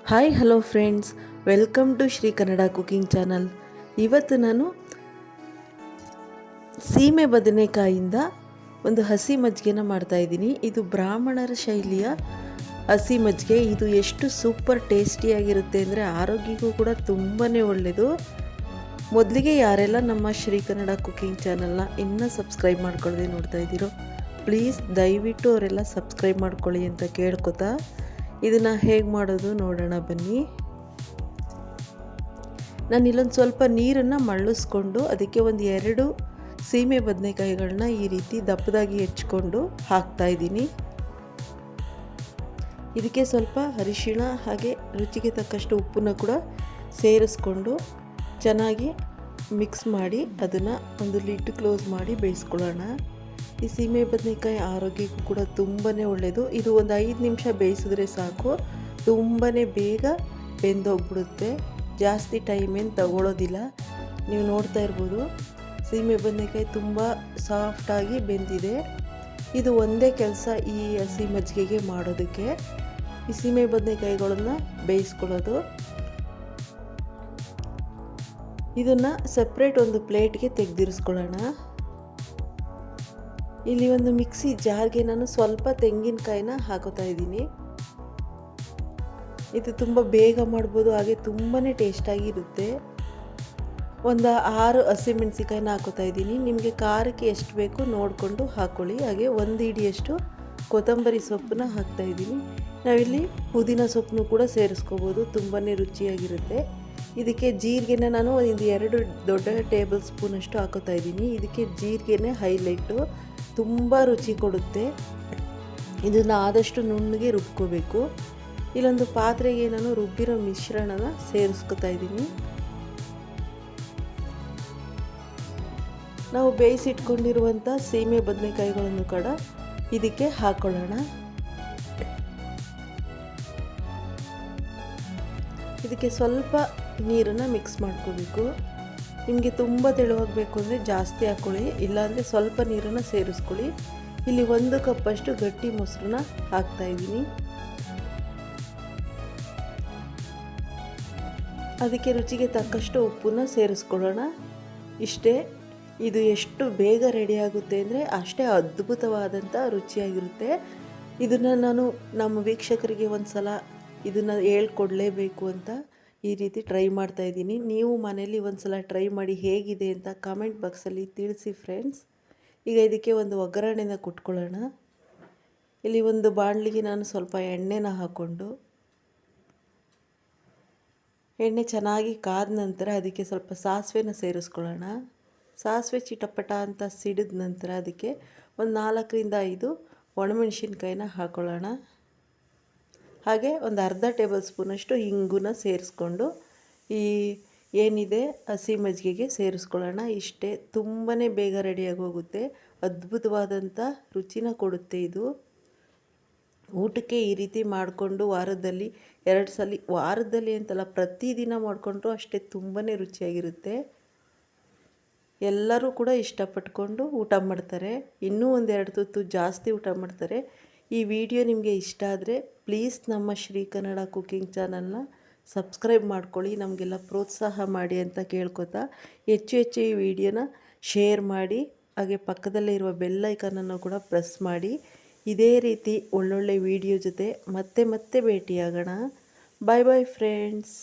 Hi hello friends, welcome to Shri Kannada cooking channel. ಇವತ್ತು ನಾನು ಸೀಮೆ ಬದನೆಕಾಯಿಂದ ಒಂದು ಹಸಿ ಮಜ್ಜಿಗೆನ ಮಾಡ್ತಾಯಿದ್ದೀನಿ. ಇದು ಬ್ರಾಹ್ಮಣರ ಶೈಲಿಯ ಹಸಿ ಮಜ್ಜಿಗೆ. ಇದು ಎಷ್ಟು ಸೂಪರ್ ಟೇಸ್ಟಿಯಾಗಿರುತ್ತೆ ಅಂದರೆ ಆರೋಗ್ಯಕ್ಕೂ ಕೂಡ ತುಂಬಾ ಒಳ್ಳೆಯದು. ಮೊದಲಿಗೆ ಯಾರೆಲ್ಲ ನಮ್ಮ ಶ್ರೀ ಕನ್ನಡ ಕುಕಿಂಗ್ ಚಾನಲ್ನ ಇನ್ನೂ ಸಬ್ಸ್ಕ್ರೈಬ್ ಮಾಡ್ಕೊಳ್ಳದೆ ನೋಡ್ತಾ ಇದ್ದೀರೋ ಪ್ಲೀಸ್ ದಯವಿಟ್ಟು ಅವರೆಲ್ಲ ಸಬ್ಸ್ಕ್ರೈಬ್ ಮಾಡ್ಕೊಳ್ಳಿ ಅಂತ ಕೇಳ್ಕೊತಾ ಇದನ್ನು ಹೇಗೆ ಮಾಡೋದು ನೋಡೋಣ ಬನ್ನಿ. ನಾನು ಇಲ್ಲೊಂದು ಸ್ವಲ್ಪ ನೀರನ್ನು ಮಳ್ಳಿಸ್ಕೊಂಡು ಅದಕ್ಕೆ ಒಂದು 2 ಸೀಮೆ ಬದನೆಕಾಯಿಗಳನ್ನ ಈ ರೀತಿ ದಪ್ಪದಾಗಿ ಹೆಚ್ಚಿಕೊಂಡು ಹಾಕ್ತಾಯಿದ್ದೀನಿ. ಇದಕ್ಕೆ ಸ್ವಲ್ಪ ಅರಿಶಿಣ ಹಾಗೆ ರುಚಿಗೆ ತಕ್ಕಷ್ಟು ಉಪ್ಪನ್ನು ಕೂಡ ಸೇರಿಸ್ಕೊಂಡು ಚೆನ್ನಾಗಿ ಮಿಕ್ಸ್ ಮಾಡಿ ಅದನ್ನು ಒಂದು ಲಿಡ್ ಕ್ಲೋಸ್ ಮಾಡಿ ಬೇಯಿಸ್ಕೊಳ್ಳೋಣ. ಈ ಸೀಮೆ ಬದನೆಕಾಯಿ ಆರೋಗ್ಯಕ್ಕೂ ಕೂಡ ತುಂಬಾ ಒಳ್ಳೆಯದು. ಇದು ಒಂದು 5 ನಿಮಿಷ ಬೇಯಿಸಿದ್ರೆ ಸಾಕು, ತುಂಬಾ ಬೇಗ ಬೆಂದೋಗ್ಬಿಡುತ್ತೆ. ಜಾಸ್ತಿ ಟೈಮ್ ಏನು ತಗೊಳ್ಳೋದಿಲ್ಲ. ನೀವು ನೋಡ್ತಾ ಇರ್ಬೋದು ಸೀಮೆ ಬದನೆಕಾಯಿ ತುಂಬ ಸಾಫ್ಟಾಗಿ ಬೆಂದಿದೆ. ಇದು ಒಂದೇ ಕೆಲಸ ಈ ಹಸಿ ಮಜ್ಜಿಗೆಗೆ ಮಾಡೋದಕ್ಕೆ, ಈ ಸೀಮೆ ಬದನೆಕಾಯಿಗಳನ್ನು ಬೇಯಿಸ್ಕೊಳ್ಳೋದು. ಇದನ್ನು ಸಪ್ರೇಟ್ ಒಂದು ಪ್ಲೇಟ್ಗೆ ತೆಗೆದಿರಿಸ್ಕೊಳ್ಳೋಣ. ಇಲ್ಲಿ ಒಂದು ಮಿಕ್ಸಿ ಜಾರ್ಗೆ ನಾನು ಸ್ವಲ್ಪ ತೆಂಗಿನಕಾಯಿನ ಹಾಕೋತಾ ಇದ್ದೀನಿ. ಇದು ತುಂಬ ಬೇಗ ಮಾಡ್ಬೋದು, ಹಾಗೆ ತುಂಬಾ ಟೇಸ್ಟಾಗಿರುತ್ತೆ. ಒಂದು 6 ಹಸಿಮೆಣಸಿಕಾಯಿನ ಹಾಕೋತಾ ಇದ್ದೀನಿ. ನಿಮಗೆ ಖಾರಕ್ಕೆ ಎಷ್ಟು ಬೇಕು ನೋಡಿಕೊಂಡು ಹಾಕ್ಕೊಳ್ಳಿ. ಹಾಗೆ 1 ಹಿಡಿಯಷ್ಟು ಕೊತ್ತಂಬರಿ ಸೊಪ್ಪನ್ನ ಹಾಕ್ತಾಯಿದ್ದೀನಿ. ನಾವಿಲ್ಲಿ ಪುದೀನ ಸೊಪ್ಪನ್ನು ಕೂಡ ಸೇರಿಸ್ಕೋಬೋದು, ತುಂಬಾ ರುಚಿಯಾಗಿರುತ್ತೆ. ಇದಕ್ಕೆ ಜೀರಿಗೆನ ನಾನು ಒಂದು 2 ದೊಡ್ಡ ಟೇಬಲ್ ಸ್ಪೂನಷ್ಟು ಹಾಕೋತಾ ಇದ್ದೀನಿ. ಇದಕ್ಕೆ ಜೀರಿಗೆನೇ ಹೈಲೈಟು, ತುಂಬ ರುಚಿ ಕೊಡುತ್ತೆ. ಇದನ್ನು ಆದಷ್ಟು ನುಣ್ಣಗೆ ರುಬ್ಕೋಬೇಕು. ಇಲ್ಲೊಂದು ಪಾತ್ರೆಗೆ ನಾನು ರುಬ್ಬಿರೋ ಮಿಶ್ರಣನ ಸೇರಿಸ್ಕೊತಾ ಇದ್ದೀನಿ. ನಾವು ಬೇಯಿಸಿಟ್ಕೊಂಡಿರುವಂಥ ಸೀಮೆ ಬದನೆಕಾಯಿಗಳನ್ನು ಕೂಡ ಇದಕ್ಕೆ ಹಾಕೊಳ್ಳೋಣ. ಇದಕ್ಕೆ ಸ್ವಲ್ಪ ನೀರನ್ನು ಮಿಕ್ಸ್ ಮಾಡ್ಕೋಬೇಕು. ನಿಮಗೆ ತುಂಬ ತೆಳುವಾಗಬೇಕು ಅಂದರೆ ಜಾಸ್ತಿ ಹಾಕ್ಕೊಳ್ಳಿ, ಇಲ್ಲಾಂದರೆ ಸ್ವಲ್ಪ ನೀರನ್ನು ಸೇರಿಸ್ಕೊಳ್ಳಿ. ಇಲ್ಲಿ 1 ಕಪ್ಪಷ್ಟು ಗಟ್ಟಿ ಮೊಸರನ್ನ ಹಾಕ್ತಾಯಿದ್ದೀನಿ. ಅದಕ್ಕೆ ರುಚಿಗೆ ತಕ್ಕಷ್ಟು ಉಪ್ಪನ್ನ ಸೇರಿಸ್ಕೊಳ್ಳೋಣ. ಇಷ್ಟೇ. ಇದು ಎಷ್ಟು ಬೇಗ ರೆಡಿ ಆಗುತ್ತೆ ಅಂದರೆ ಅಷ್ಟೇ ಅದ್ಭುತವಾದಂಥ ರುಚಿಯಾಗಿರುತ್ತೆ. ಇದನ್ನು ನಾನು ನಮ್ಮ ವೀಕ್ಷಕರಿಗೆ ಒಂದು ಸಲ ಇದನ್ನು ಹೇಳ್ಕೊಡ್ಲೇಬೇಕು ಅಂತ ಈ ರೀತಿ ಟ್ರೈ ಮಾಡ್ತಾಯಿದ್ದೀನಿ. ನೀವು ಮನೇಲಿ ಒಂದು ಸಲ ಟ್ರೈ ಮಾಡಿ ಹೇಗಿದೆ ಅಂತ ಕಾಮೆಂಟ್ ಬಾಕ್ಸಲ್ಲಿ ತಿಳಿಸಿ ಫ್ರೆಂಡ್ಸ್. ಈಗ ಇದಕ್ಕೆ ಒಂದು ಒಗ್ಗರಣೆನ ಕೊಟ್ಕೊಳ್ಳೋಣ. ಇಲ್ಲಿ ಒಂದು ಬಾಣಲಿಗೆ ನಾನು ಸ್ವಲ್ಪ ಎಣ್ಣೆನ ಹಾಕ್ಕೊಂಡು, ಎಣ್ಣೆ ಚೆನ್ನಾಗಿ ಕಾದ ನಂತರ ಅದಕ್ಕೆ ಸ್ವಲ್ಪ ಸಾಸಿವೆನ ಸೇರಿಸ್ಕೊಳ್ಳೋಣ. ಸಾಸಿವೆ ಚಿಟಪಟ ಅಂತ ಸಿಡಿದ ನಂತರ ಅದಕ್ಕೆ ಒಂದು 4 ರಿಂದ 5 ಒಣಮೆಣಸಿನ್ಕಾಯಿನ ಹಾಕ್ಕೊಳ್ಳೋಣ. ಹಾಗೆ ಒಂದು ಅರ್ಧ ಟೇಬಲ್ ಸ್ಪೂನಷ್ಟು ಇಂಗುನ ಸೇರಿಸ್ಕೊಂಡು ಈ ಏನಿದೆ ಹಸಿ ಮಜ್ಜಿಗೆಗೆ ಸೇರಿಸ್ಕೊಳ್ಳೋಣ. ಇಷ್ಟೇ, ತುಂಬಾ ಬೇಗ ರೆಡಿಯಾಗಿ ಹೋಗುತ್ತೆ. ಅದ್ಭುತವಾದಂಥ ರುಚಿನ ಕೊಡುತ್ತೆ ಇದು. ಊಟಕ್ಕೆ ಈ ರೀತಿ ಮಾಡಿಕೊಂಡು ವಾರದಲ್ಲಿ 2 ಸಲ, ವಾರದಲ್ಲಿ ಅಂತಲ್ಲ ಪ್ರತಿದಿನ ಮಾಡಿಕೊಂಡ್ರು ಅಷ್ಟೇ ತುಂಬಾ ರುಚಿಯಾಗಿರುತ್ತೆ. ಎಲ್ಲರೂ ಕೂಡ ಇಷ್ಟಪಟ್ಕೊಂಡು ಊಟ ಮಾಡ್ತಾರೆ. ಇನ್ನೂ 1-2 ತುತ್ತು ಜಾಸ್ತಿ ಊಟ ಮಾಡ್ತಾರೆ. ಈ ವಿಡಿಯೋ ನಿಮಗೆ ಇಷ್ಟ ಆದರೆ ಪ್ಲೀಸ್ ನಮ್ಮ ಶ್ರೀ ಕನ್ನಡ ಕುಕಿಂಗ್ ಚಾನಲ್ನ ಸಬ್ಸ್ಕ್ರೈಬ್ ಮಾಡ್ಕೊಳ್ಳಿ, ನಮಗೆಲ್ಲ ಪ್ರೋತ್ಸಾಹ ಮಾಡಿ ಅಂತ ಕೇಳ್ಕೊತಾ ಹೆಚ್ಚು ಈ ವಿಡಿಯೋನ ಶೇರ್ ಮಾಡಿ, ಹಾಗೆ ಪಕ್ಕದಲ್ಲೇ ಇರುವ ಬೆಲ್ ಐಕಾನನ್ನು ಕೂಡ ಪ್ರೆಸ್ ಮಾಡಿ. ಇದೇ ರೀತಿ ಒಳ್ಳೊಳ್ಳೆ ವಿಡಿಯೋ ಜೊತೆ ಮತ್ತೆ ಭೇಟಿಯಾಗೋಣ. ಬಾಯ್ ಬಾಯ್ ಫ್ರೆಂಡ್ಸ್.